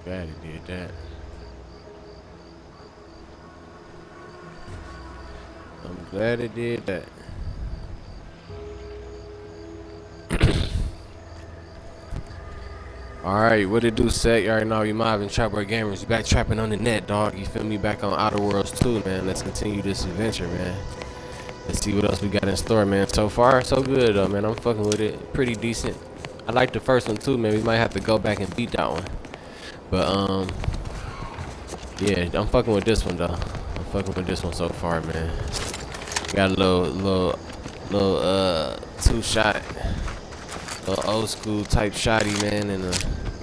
Glad he did that. I'm glad he did that. Alright, what it do, Sec? You already know you might have been Trapboy Gamers. You back trapping on the net, dog. You feel me? Back on Outer Worlds 2, man. Let's continue this adventure, man. Let's see what else we got in store, man. So far, so good, though, man. I'm fucking with it. Pretty decent. I like the first one, too, man. We might have to go back and beat that one. But, yeah, I'm fucking with this one, though. I'm fucking with this one so far, man. Got a little two-shot. Little old school type shotty, man, and a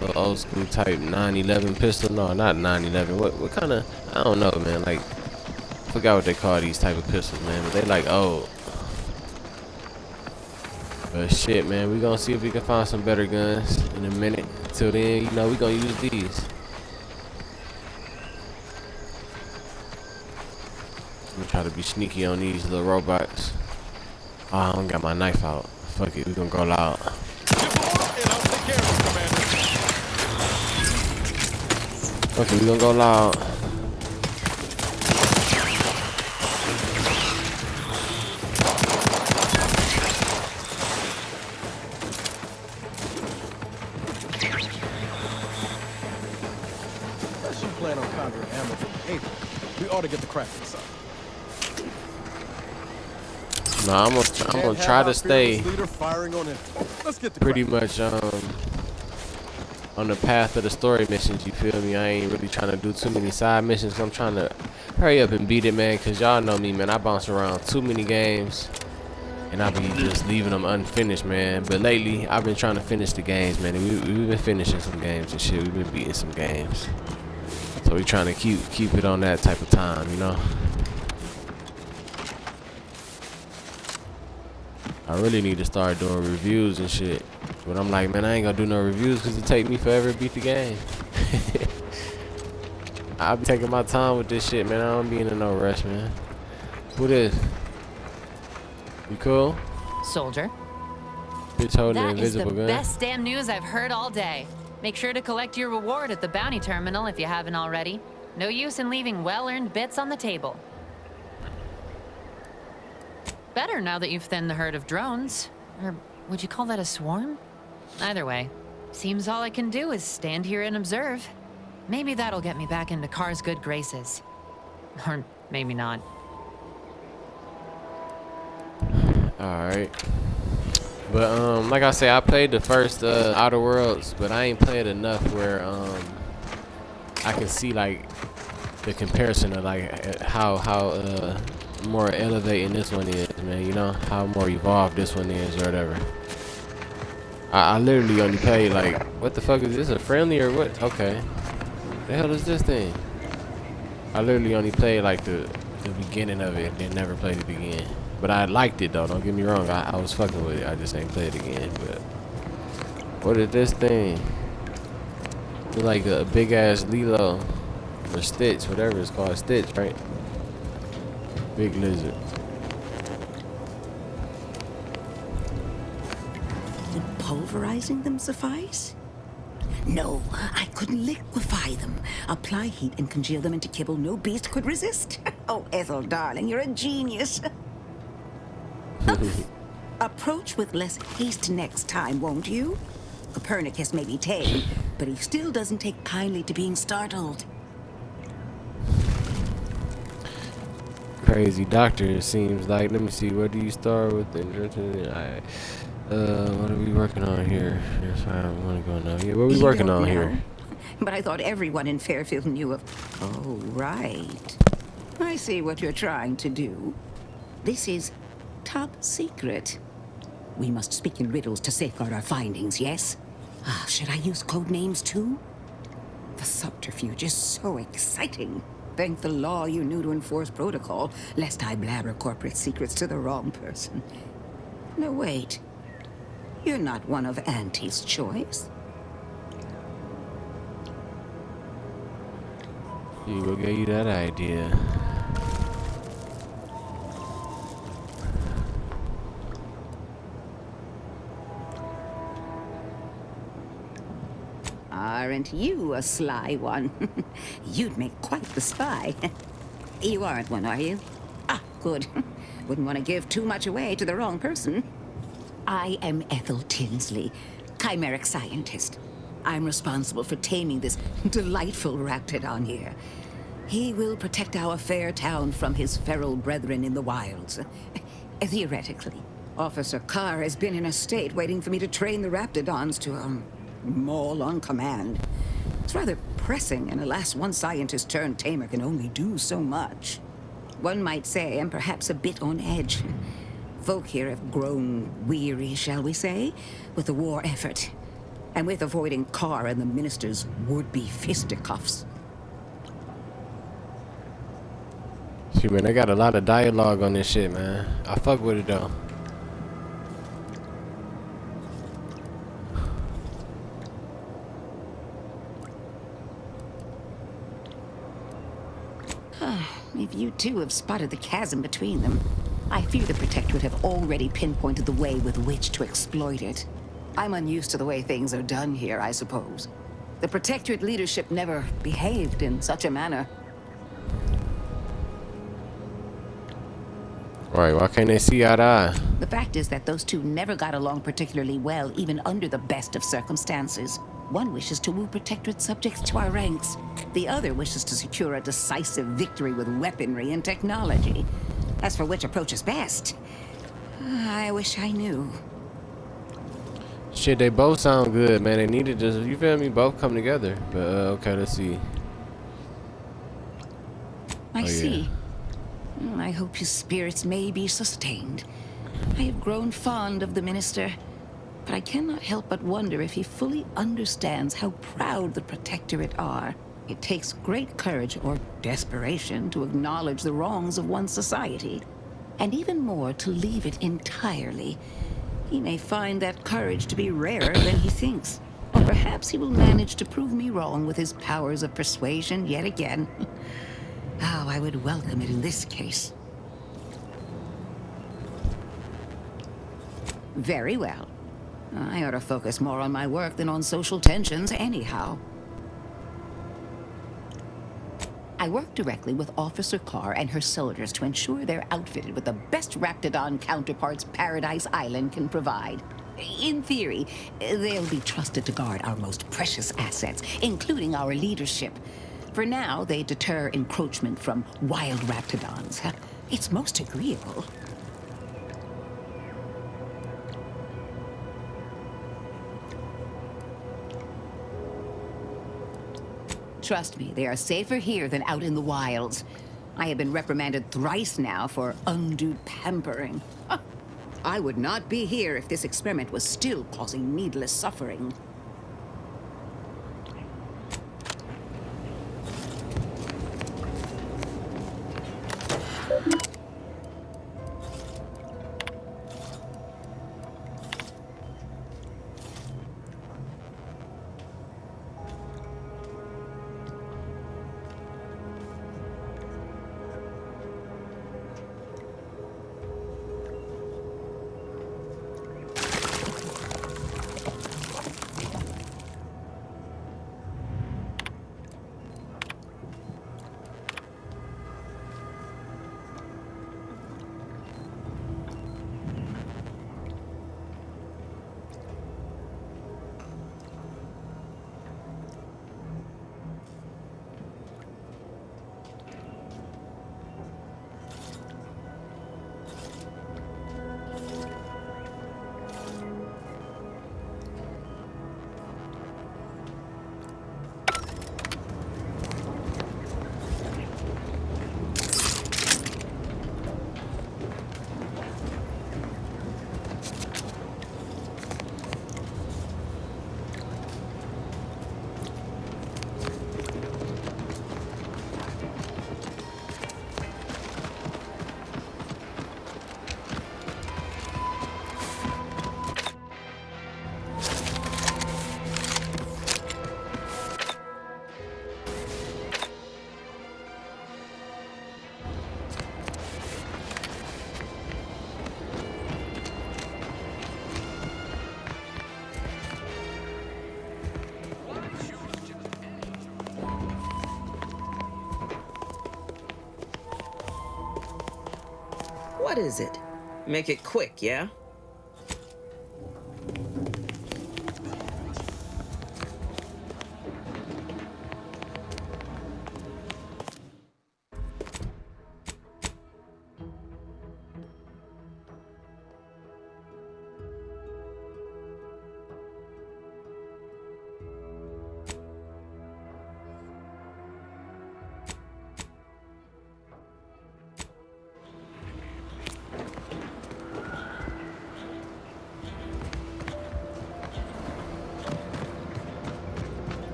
little old school type 911 pistol. No, not 911. What kind of? I don't know, man. Like, I forgot what they call these type of pistols, man. But they like old. But shit, man, we gonna see if we can find some better guns in a minute. Till then, you know, we gonna use these. I'm gonna try to be sneaky on these little robots. Oh, I don't got my knife out. Fuck it, we gonna go loud. Okay, we gonna go loud. Unless you plan on conjuring ammo from the April, we ought to get the crack inside. No, I'm gonna try to stay pretty much on the path of the story missions. You feel me? I ain't really trying to do too many side missions. I'm trying to hurry up and beat it, man. Cause y'all know me, man. I bounce around too many games, and I be just leaving them unfinished, man. But lately, I've been trying to finish the games, man. We've been finishing some games and shit. We've been beating some games, so we trying to keep it on that type of time, you know. I really need to start doing reviews and shit. But I'm like, man, I ain't gonna do no reviews because it take me forever to beat the game. I'll be taking my time with this shit, man. I don't be in no rush, man. Who this? You cool? Soldier. Bitch holding an That is the invisible gun. best damn news I've heard all day. Make sure to collect your reward at the bounty terminal if you haven't already. No use in leaving well-earned bits on the table. Better now that you've thinned the herd of drones. Or would you call that a swarm? Either way, seems all I can do is stand here and observe. Maybe that'll get me back into Car's good graces. Or maybe not. Alright. But like I say, I played the first Outer Worlds, but I ain't played enough where I can see like the comparison of like how more elevating this one is, man. You know how more evolved this one is, or whatever. I literally only played like, what the fuck is this? A friendly or what? Okay, the hell is this thing? I literally only played like the beginning of it, and never played it again. But I liked it though. Don't get me wrong. I was fucking with it. I just ain't played it again. But what is this thing? It's like a big ass Lilo or Stitch, whatever it's called, Stitch, right? Big lizard. Would pulverizing them suffice? No, I couldn't liquefy them. Apply heat and congeal them into kibble no beast could resist. Oh, Ethel, darling, you're a genius. Approach with less haste next time, won't you? Copernicus may be tame, but he still doesn't take kindly to being startled. Crazy doctor, it seems like. Let me see, where do you start with the what are we working on here? Yes, I want to go now. Yeah, what are we working on here? But I thought everyone in Fairfield knew of... Oh, right. I see what you're trying to do. This is top secret. We must speak in riddles to safeguard our findings, yes? Should I use code names too? The subterfuge is so exciting. Thank the law you knew to enforce protocol, lest I blabber corporate secrets to the wrong person. No, wait. You're not one of Auntie's choice. You go get you that idea. aren't you a sly one? You'd make quite the spy. You aren't one, are you? Ah, good. Wouldn't want to give too much away to the wrong person. I am Ethel Tinsley, chimeric scientist. I'm responsible for taming this delightful raptidon here. He will protect our fair town from his feral brethren in the wilds. Theoretically. Officer Carr has been in a state waiting for me to train the raptidons to, maul on command. It's rather pressing, and alas, one scientist-turned-tamer can only do so much. One might say I'm perhaps a bit on edge. Folk here have grown weary, shall we say, with the war effort, and with avoiding Carr and the minister's would-be fisticuffs. Shoot, man, they got a lot of dialogue on this shit, man. I fuck with it though. If you two have spotted the chasm between them, I fear the Protectorate have already pinpointed the way with which to exploit it. I'm unused to the way things are done here, I suppose. The Protectorate leadership never behaved in such a manner. Right, why can't they see eye to eye? The fact is that those two never got along particularly well, even under the best of circumstances. One wishes to woo Protectorate subjects to our ranks. The other wishes to secure a decisive victory with weaponry and technology. As for which approach is best, I wish I knew. Shit, they both sound good, man. They need to just, you feel me, both come together. But, okay, let's see. I see. I hope his spirits may be sustained. I have grown fond of the minister, but I cannot help but wonder if he fully understands how proud the Protectorate are. It takes great courage or desperation to acknowledge the wrongs of one's society, and even more to leave it entirely. He may find that courage to be rarer than he thinks, or perhaps he will manage to prove me wrong with his powers of persuasion yet again. Oh, I would welcome it in this case. Very well. I ought to focus more on my work than on social tensions anyhow. I work directly with Officer Carr and her soldiers to ensure they're outfitted with the best Raptidon counterparts Paradise Island can provide. In theory, they'll be trusted to guard our most precious assets, including our leadership. For now, they deter encroachment from wild Raptidons. It's most agreeable. Trust me, they are safer here than out in the wilds. I have been reprimanded thrice now for undue pampering. I would not be here if this experiment was still causing needless suffering. What is it? Make it quick, yeah?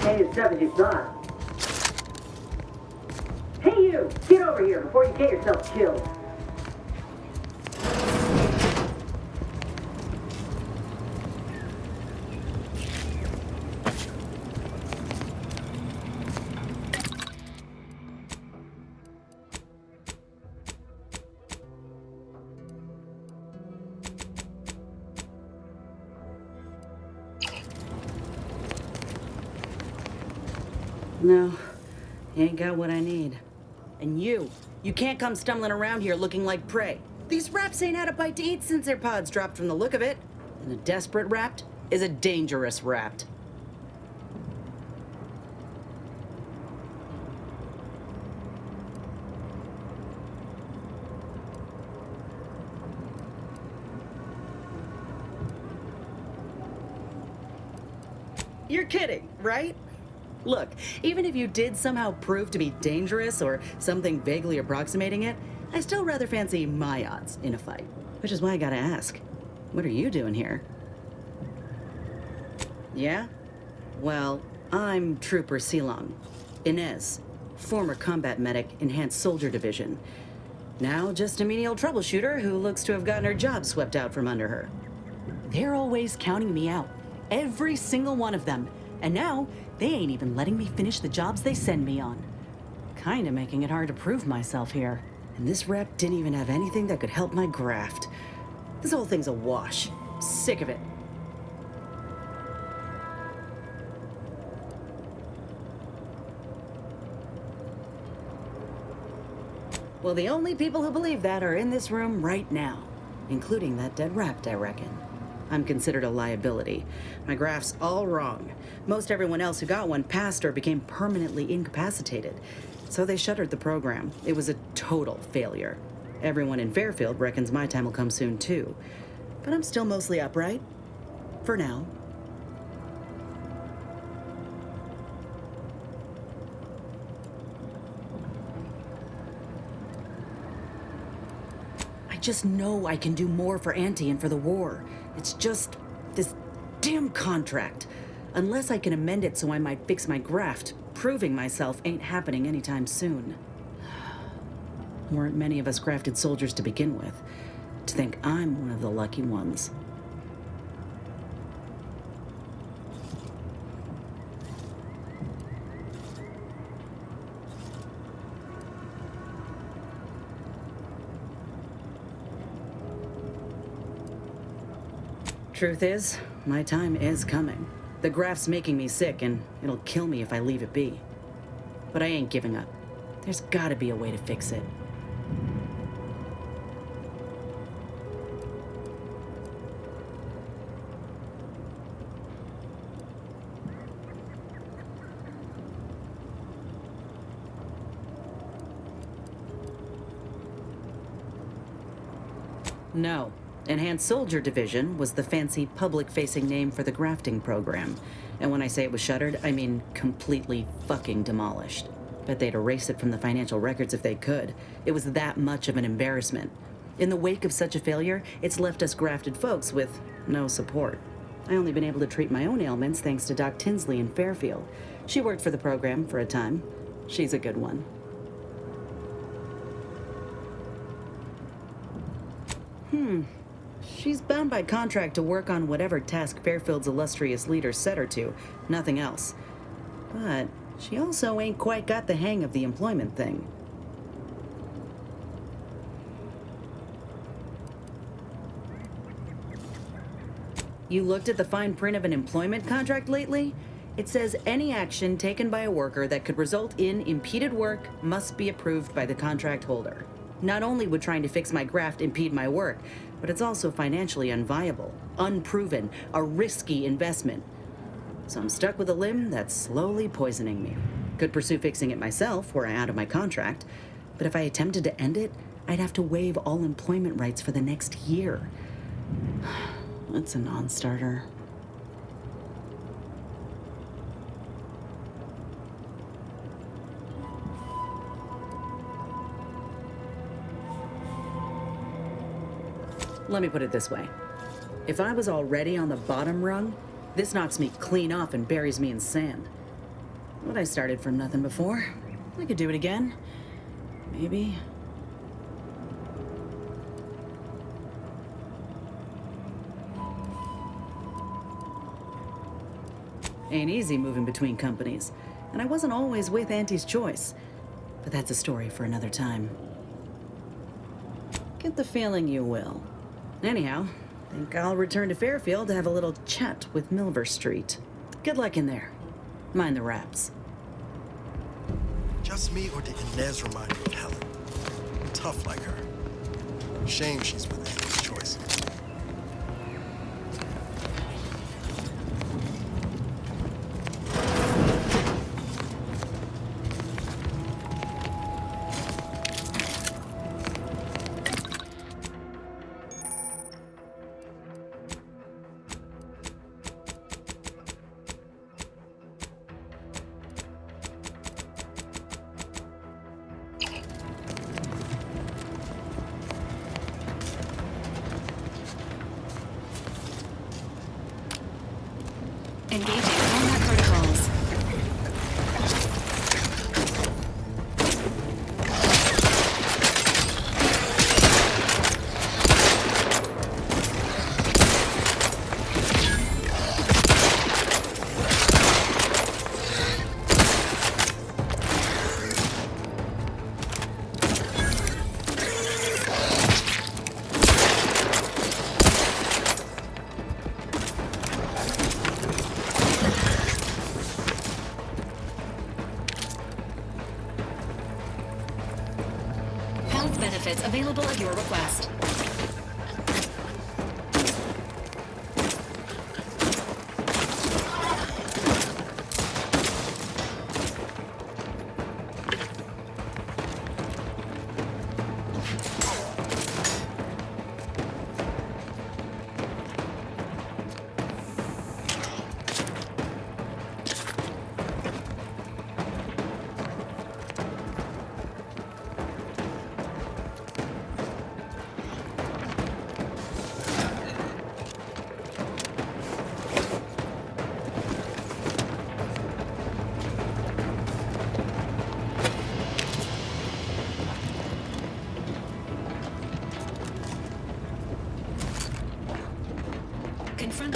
Hey, it's 75. Hey, you! Get over here before you get yourself killed. No, you ain't got what I need. And you can't come stumbling around here looking like prey. These raps ain't had a bite to eat since their pods dropped from the look of it. And a desperate rapt is a dangerous rapt. You're kidding, right? Look, even if you did somehow prove to be dangerous or something vaguely approximating it, I still rather fancy my odds in a fight. Which is why I gotta ask, what are you doing here? Yeah? Well, I'm Trooper Silong. Inez, former combat medic, Enhanced Soldier Division. Now just a menial troubleshooter who looks to have gotten her job swept out from under her. They're always counting me out. Every single one of them. And now, they ain't even letting me finish the jobs they send me on. Kinda making it hard to prove myself here. And this rep didn't even have anything that could help my graft. This whole thing's a wash. Sick of it. Well, the only people who believe that are in this room right now. Including that dead rapt, I reckon. I'm considered a liability. My graft's all wrong. Most everyone else who got one passed or became permanently incapacitated. So they shuttered the program. It was a total failure. Everyone in Fairfield reckons my time will come soon too. But I'm still mostly upright. For now. I just know I can do more for Auntie and for the war. It's just this damn contract. Unless I can amend it so I might fix my graft, proving myself ain't happening anytime soon. Weren't many of us grafted soldiers to begin with. To think I'm one of the lucky ones. Truth is, my time is coming. The graft's making me sick, and it'll kill me if I leave it be. But I ain't giving up. There's gotta be a way to fix it. No. Enhanced Soldier Division was the fancy public-facing name for the grafting program. And when I say it was shuttered, I mean completely fucking demolished. Bet they'd erase it from the financial records if they could. It was that much of an embarrassment. In the wake of such a failure, it's left us grafted folks with no support. I only been able to treat my own ailments thanks to Doc Tinsley in Fairfield. She worked for the program for a time. She's a good one. She's bound by contract to work on whatever task Fairfield's illustrious leader set her to, nothing else. But she also ain't quite got the hang of the employment thing. You looked at the fine print of an employment contract lately? It says any action taken by a worker that could result in impeded work must be approved by the contract holder. Not only would trying to fix my graft impede my work, but it's also financially unviable, unproven, a risky investment. So I'm stuck with a limb that's slowly poisoning me. Could pursue fixing it myself were I out of my contract, but if I attempted to end it, I'd have to waive all employment rights for the next year. It's a non-starter. Let me put it this way. If I was already on the bottom rung, this knocks me clean off and buries me in sand. But I started from nothing before. I could do it again. Maybe. Ain't easy moving between companies. And I wasn't always with Auntie's choice. But that's a story for another time. Get the feeling you will. Anyhow, think I'll return to Fairfield to have a little chat with Milver Street. Good luck in there. Mind the raps. Just me, or did Inez remind you of Helen? Tough like her. Shame she's with Auntie's choice. Engaging combat protocols. Health benefits available at your request. Confront.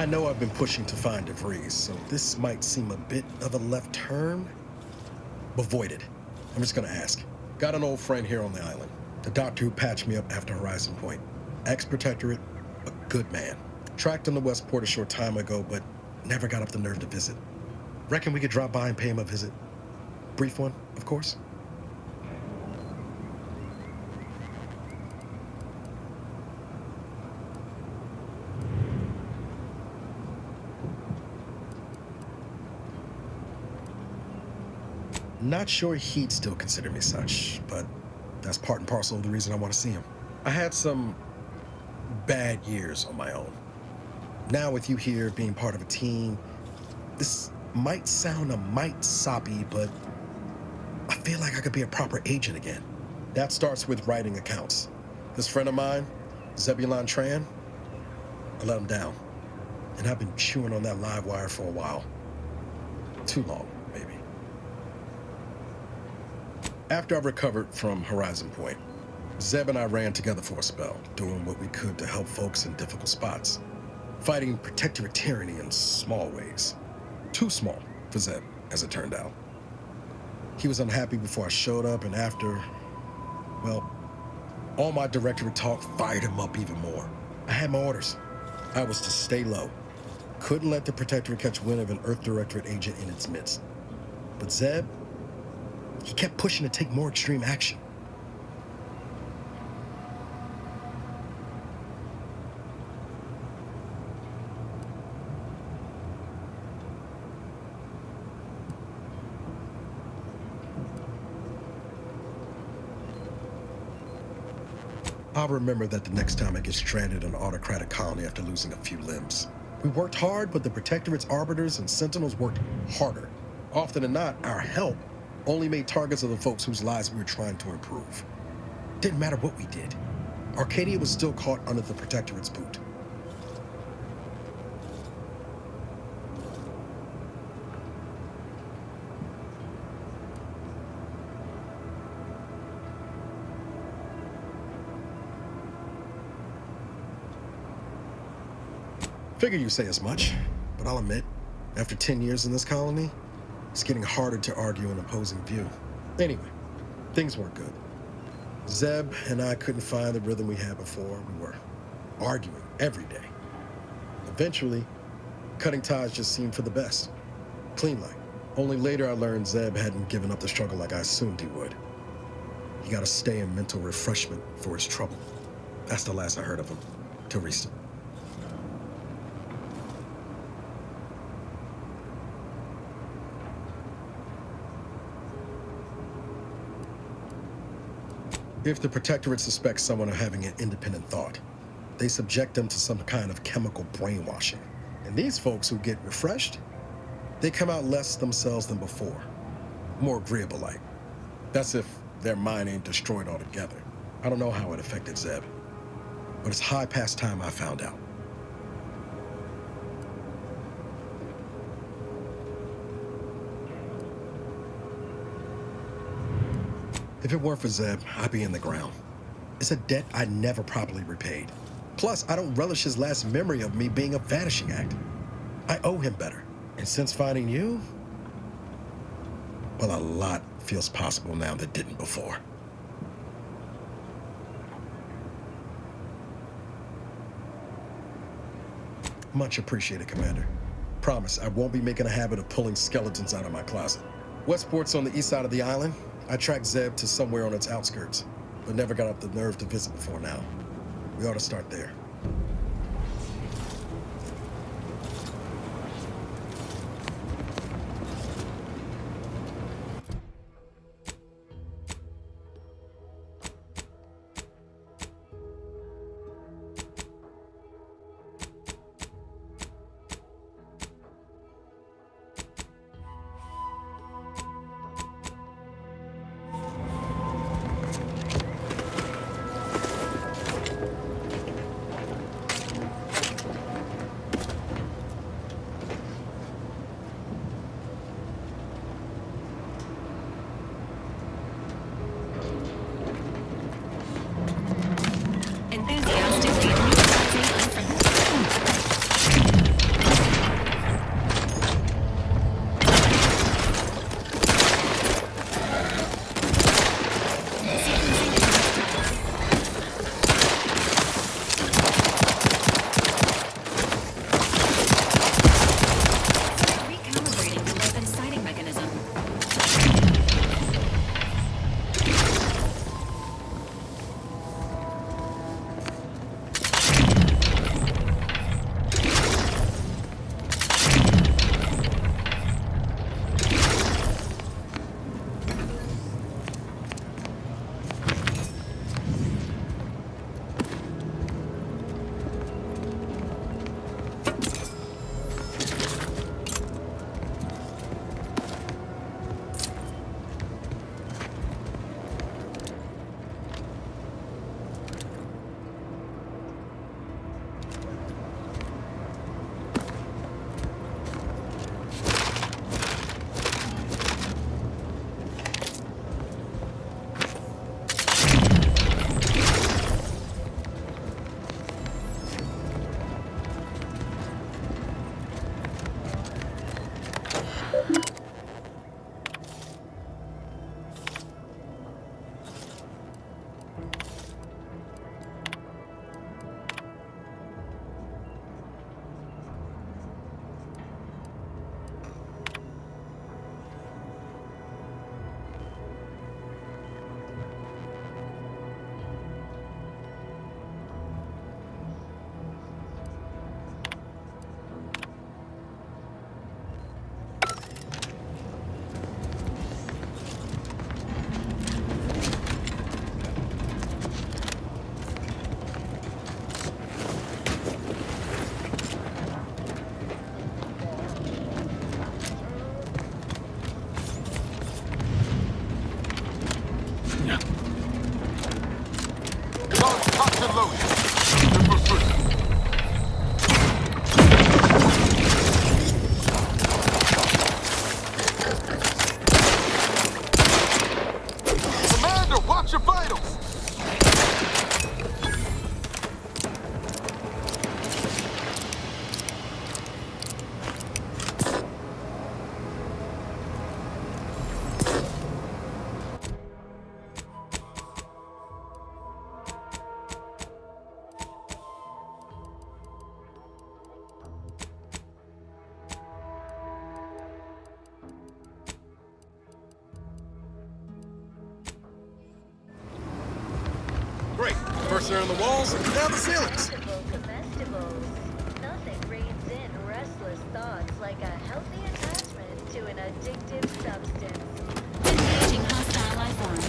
I know I've been pushing to find DeVries, so this might seem a bit of a left turn, but void it. I'm just gonna ask. Got an old friend here on the island, the doctor who patched me up after Horizon Point. Ex-Protectorate, a good man. Tracked him to Westport a short time ago, but never got up the nerve to visit. Reckon we could drop by and pay him a visit? Brief one, of course. Not sure he'd still consider me such, but that's part and parcel of the reason I want to see him. I had some bad years on my own. Now with you here being part of a team, this might sound a mite soppy, but I feel like I could be a proper agent again. That starts with writing accounts. This friend of mine, Zebulon Tran, I let him down. And I've been chewing on that live wire for a while. Too long, maybe. After I recovered from Horizon Point, Zeb and I ran together for a spell, doing what we could to help folks in difficult spots. Fighting Protectorate tyranny in small ways. Too small for Zeb, as it turned out. He was unhappy before I showed up, and after, well, all my Directorate talk fired him up even more. I had my orders. I was to stay low. Couldn't let the Protectorate catch wind of an Earth Directorate agent in its midst. But Zeb, he kept pushing to take more extreme action. I'll remember that the next time I get stranded in an autocratic colony after losing a few limbs. We worked hard, but the Protectorate's Arbiters and Sentinels worked harder. Often than not, our help only made targets of the folks whose lives we were trying to improve. Didn't matter what we did. Arcadia was still caught under the Protectorate's boot. Figure you say as much, but I'll admit, after 10 years in this colony, it's getting harder to argue an opposing view. Anyway, things weren't good. Zeb and I couldn't find the rhythm we had before. We were arguing every day. Eventually, cutting ties just seemed for the best. Clean like. Only later I learned Zeb hadn't given up the struggle like I assumed he would. He got to stay in mental refreshment for his trouble. That's the last I heard of him, till recent. If the Protectorate suspects someone of having an independent thought, they subject them to some kind of chemical brainwashing. And these folks who get refreshed, they come out less themselves than before. More agreeable like. That's if their mind ain't destroyed altogether. I don't know how it affected Zeb, but it's high past time I found out. If it weren't for Zeb, I'd be in the ground. It's a debt I never properly repaid. Plus, I don't relish his last memory of me being a vanishing act. I owe him better. And since finding you, well, a lot feels possible now that didn't before. Much appreciated, Commander. Promise, I won't be making a habit of pulling skeletons out of my closet. Westport's on the east side of the island. I tracked Zeb to somewhere on its outskirts, but never got up the nerve to visit before now. We ought to start there. pressure in the walls and down the ceilings. Comestibles. Nothing reins in restless thoughts like a healthy attachment to an addictive substance. Engaging hostile life forms.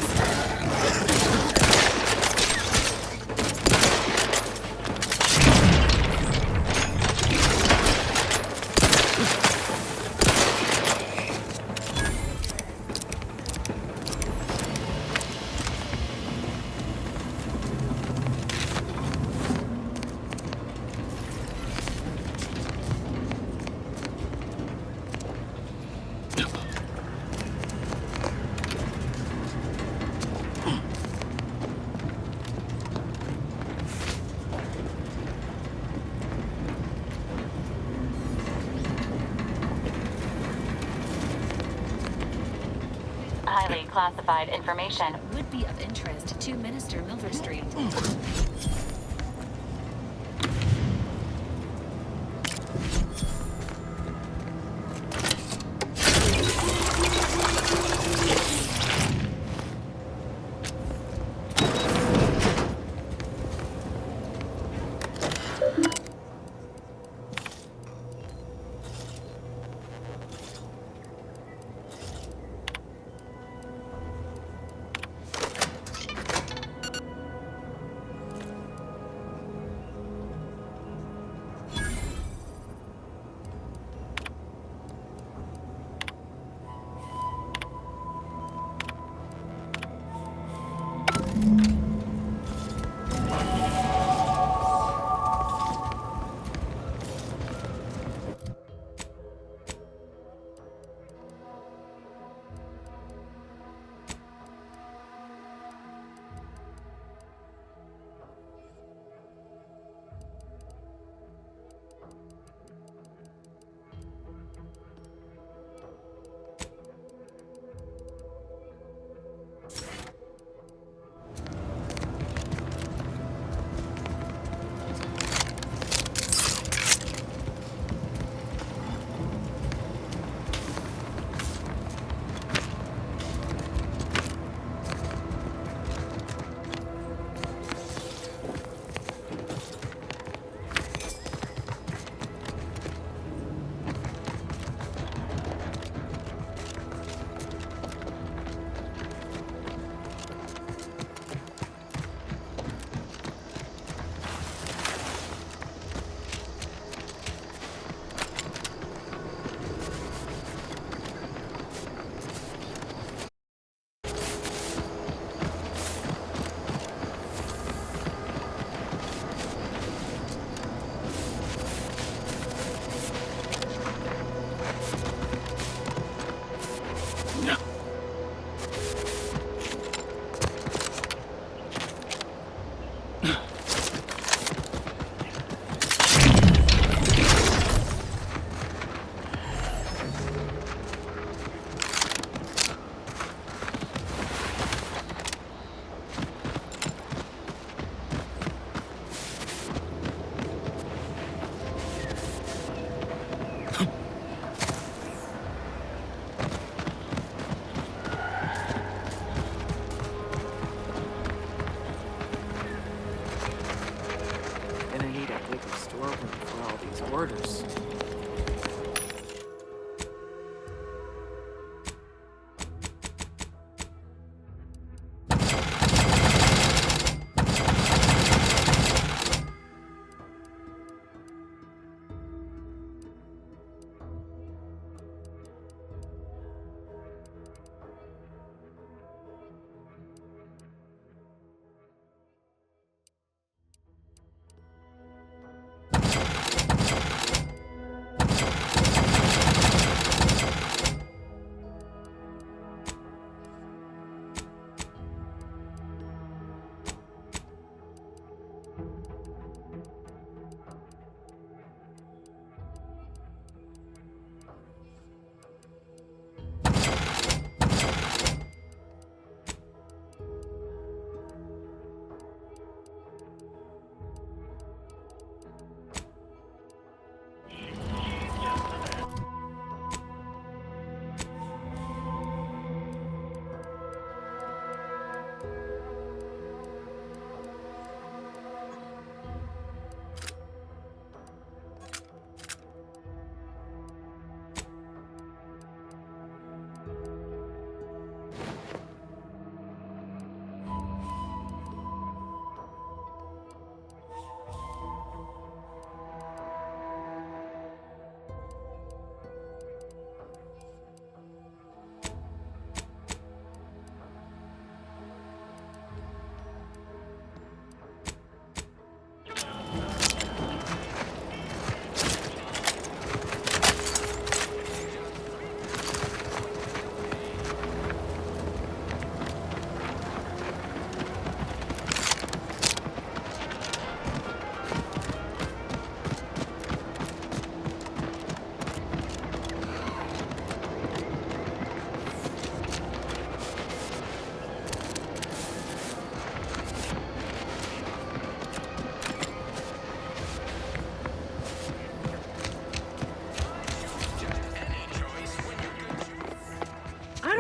Highly classified information would be of interest to Minister Milverstreet.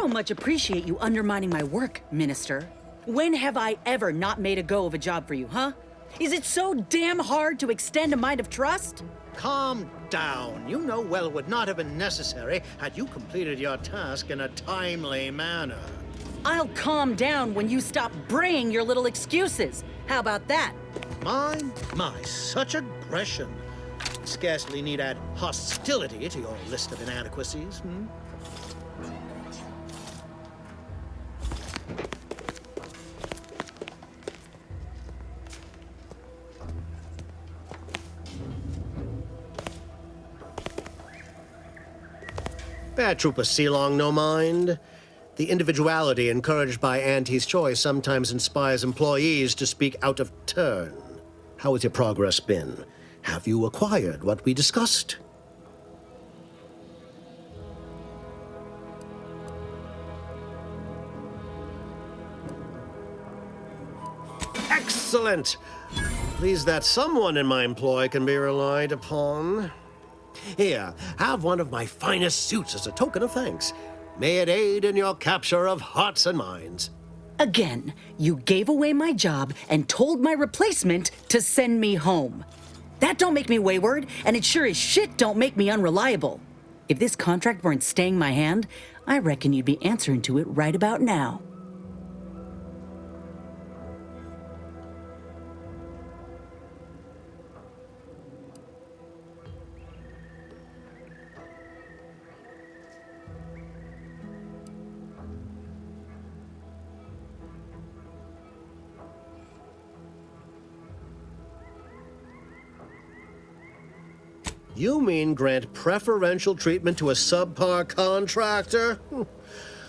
don't much appreciate you undermining my work, Minister. When have I ever not made a go of a job for you, huh? Is it so damn hard to extend a mind of trust? Calm down. You know well it would not have been necessary had you completed your task in a timely manner. I'll calm down when you stop braying your little excuses. How about that? My, such aggression. Scarcely need add hostility to your list of inadequacies, hmm? Bad Trooper Sealong, no mind. The individuality encouraged by Auntie's choice sometimes inspires employees to speak out of turn. How has your progress been? Have you acquired what we discussed? Excellent! Pleased that someone in my employ can be relied upon. Here, have one of my finest suits as a token of thanks. May it aid in your capture of hearts and minds. Again, you gave away my job and told my replacement to send me home. That don't make me wayward, and it sure as shit don't make me unreliable. If this contract weren't staying my hand, I reckon you'd be answering to it right about now. You mean grant preferential treatment to a subpar contractor?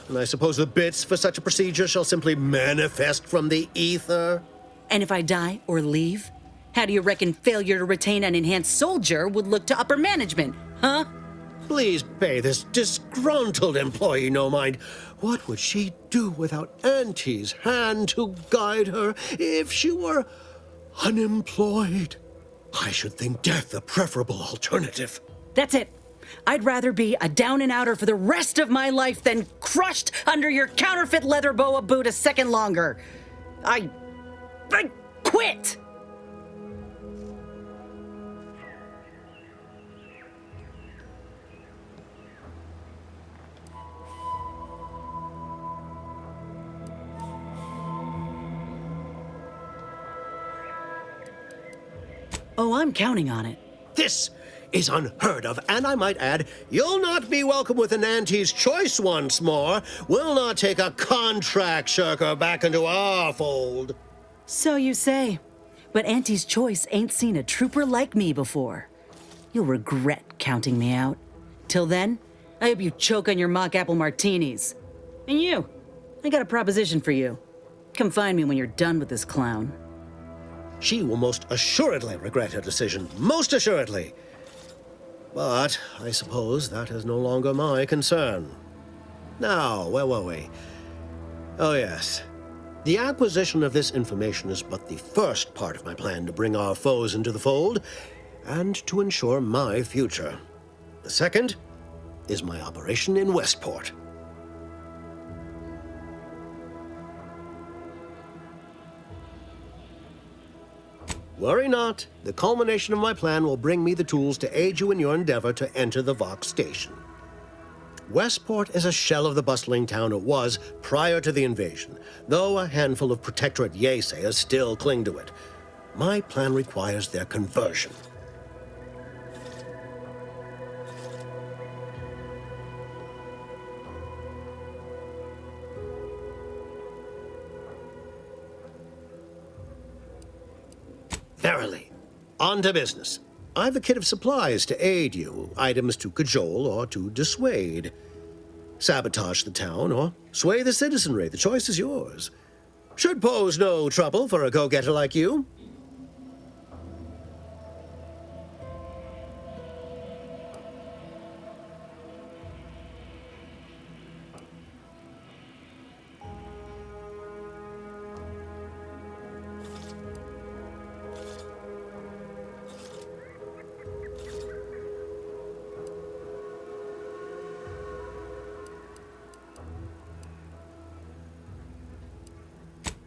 And I suppose the bits for such a procedure shall simply manifest from the ether? And if I die or leave, how do you reckon failure to retain an enhanced soldier would look to upper management, huh? Please pay this disgruntled employee no mind. What would she do without Auntie's hand to guide her if she were unemployed? I should think death a preferable alternative. That's it. I'd rather be a down and outer for the rest of my life than crushed under your counterfeit leather boa boot a second longer. I quit! Oh, I'm counting on it. This is unheard of, and I might add, you'll not be welcome with an Auntie's choice once more. We'll not take a contract shirker back into our fold. So you say. But Auntie's choice ain't seen a trooper like me before. You'll regret counting me out. Till then, I hope you choke on your mock apple martinis. And you, I got a proposition for you. Come find me when you're done with this clown. She will most assuredly regret her decision. Most assuredly. But I suppose that is no longer my concern. Now, where were we? Oh, yes. The acquisition of this information is but the first part of my plan to bring our foes into the fold and to ensure my future. The second is my operation in Westport. Worry not. The culmination of my plan will bring me the tools to aid you in your endeavor to enter the Vox station. Westport is a shell of the bustling town it was prior to the invasion, though a handful of Protectorate Yesayas still cling to it. My plan requires their conversion. Verily. On to business. I've a kit of supplies to aid you, items to cajole or to dissuade. Sabotage the town or sway the citizenry. The choice is yours. Should pose no trouble for a go-getter like you.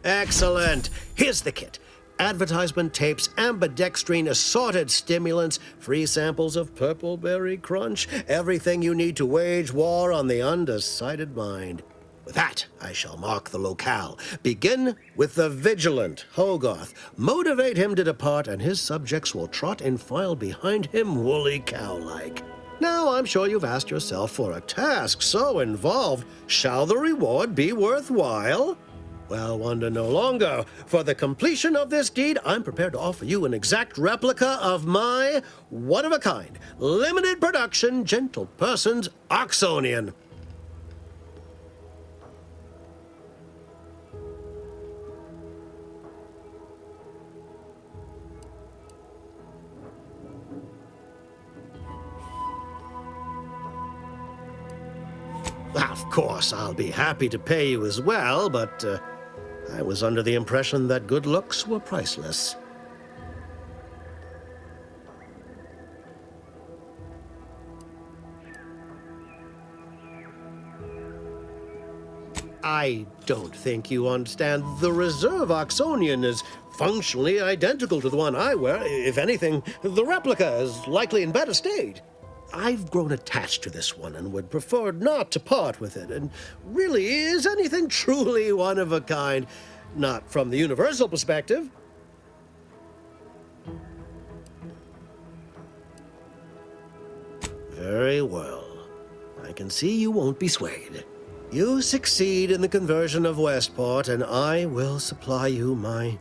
Excellent. Here's the kit. Advertisement tapes, ambidextrine, assorted stimulants, free samples of Purple Berry Crunch, everything you need to wage war on the undecided mind. With that, I shall mark the locale. Begin with the vigilant Hogarth. Motivate him to depart, and his subjects will trot in file behind him woolly cow-like. Now, I'm sure you've asked yourself, for a task so involved, shall the reward be worthwhile? Well, wonder no longer. For the completion of this deed, I'm prepared to offer you an exact replica of my one-of-a-kind, limited production, gentle person's Oxonian. Of course, I'll be happy to pay you as well, but I was under the impression that good looks were priceless. I don't think you understand. The reserve Oxonian is functionally identical to the one I wear. If anything, the replica is likely in better state. I've grown attached to this one and would prefer not to part with it. And really, is anything truly one of a kind? Not from the universal perspective. Very well. I can see you won't be swayed. You succeed in the conversion of Westport, and I will supply you my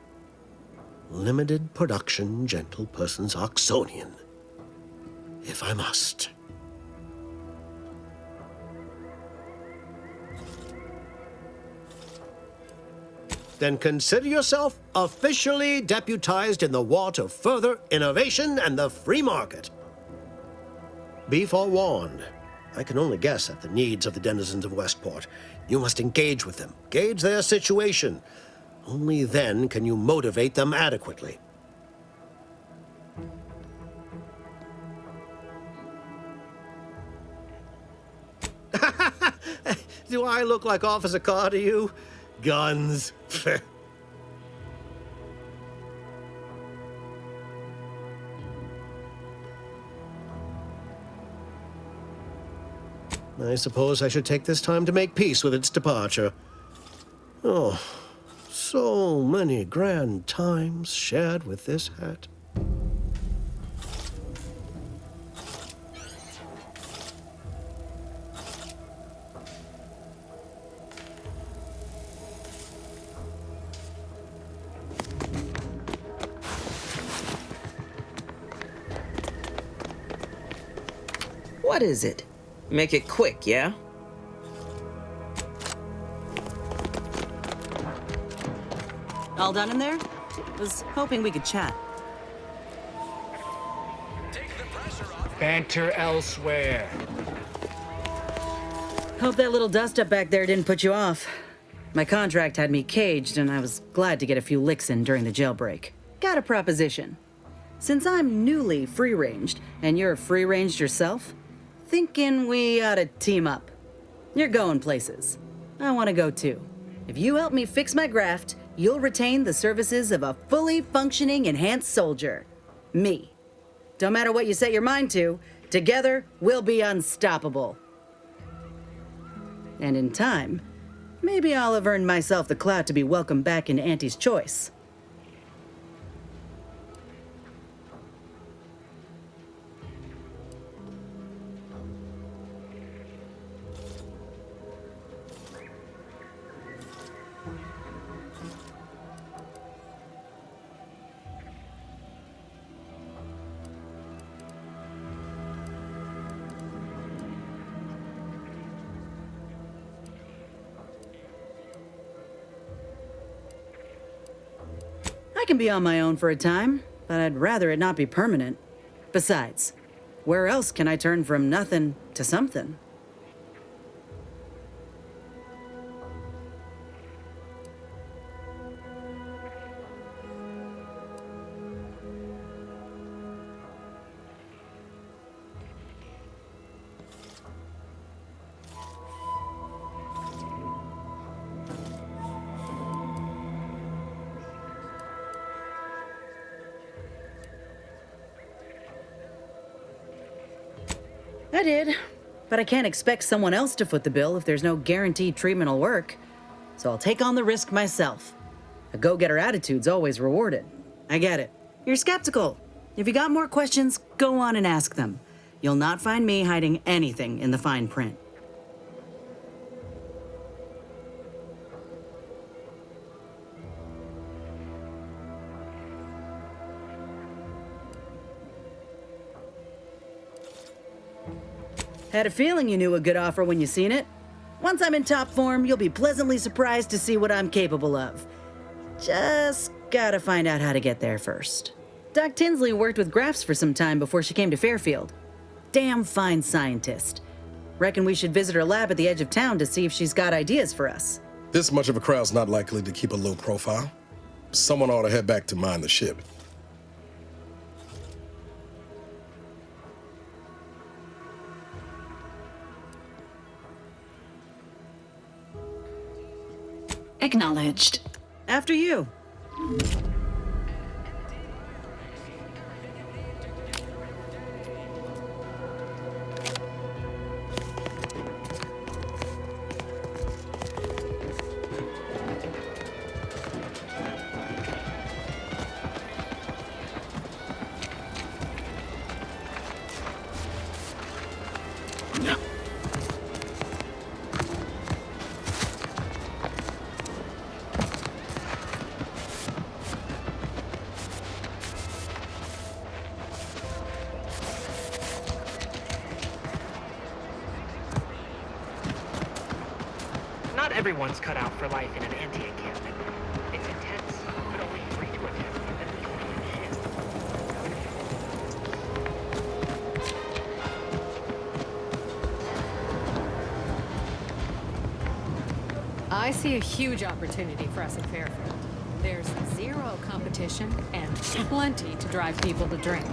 limited production gentle person's Oxonian. If I must. Then consider yourself officially deputized in the war to further innovation and the free market. Be forewarned. I can only guess at the needs of the denizens of Westport. You must engage with them, gauge their situation. Only then can you motivate them adequately. Do I look like Officer Carr to you? Guns. I suppose I should take this time to make peace with its departure. Oh, so many grand times shared with this hat. What is it? Make it quick, yeah? All done in there? Was hoping we could chat. Banter elsewhere. Hope that little dust-up back there didn't put you off. My contract had me caged, and I was glad to get a few licks in during the jailbreak. Got a proposition. Since I'm newly free-ranged, and you're free-ranged yourself, thinking we ought to team up. You're going places. I want to go too. If you help me fix my graft, you'll retain the services of a fully functioning enhanced soldier. Me. Don't matter what you set your mind to, together we'll be unstoppable. And in time, maybe I'll have earned myself the clout to be welcomed back into Auntie's Choice. I can be on my own for a time, but I'd rather it not be permanent. Besides, where else can I turn from nothing to something? I did, but I can't expect someone else to foot the bill if there's no guaranteed treatment will work. So I'll take on the risk myself. A go-getter attitude's always rewarded. I get it. You're skeptical. If you got more questions, go on and ask them. You'll not find me hiding anything in the fine print. Had a feeling you knew a good offer when you seen it. Once I'm in top form, you'll be pleasantly surprised to see what I'm capable of. Just gotta find out how to get there first. Doc Tinsley worked with Grafs for some time before she came to Fairfield. Damn fine scientist. Reckon we should visit her lab at the edge of town to see if she's got ideas for us. This much of a crowd's not likely to keep a low profile. Someone ought to head back to mine the ship. Acknowledged. After you. Not everyone's cut out for life in an anti-encampment. It's intense, but only free to attempt and we don't even shit. I see a huge opportunity for us at Fairfield. There's zero competition and plenty to drive people to drink.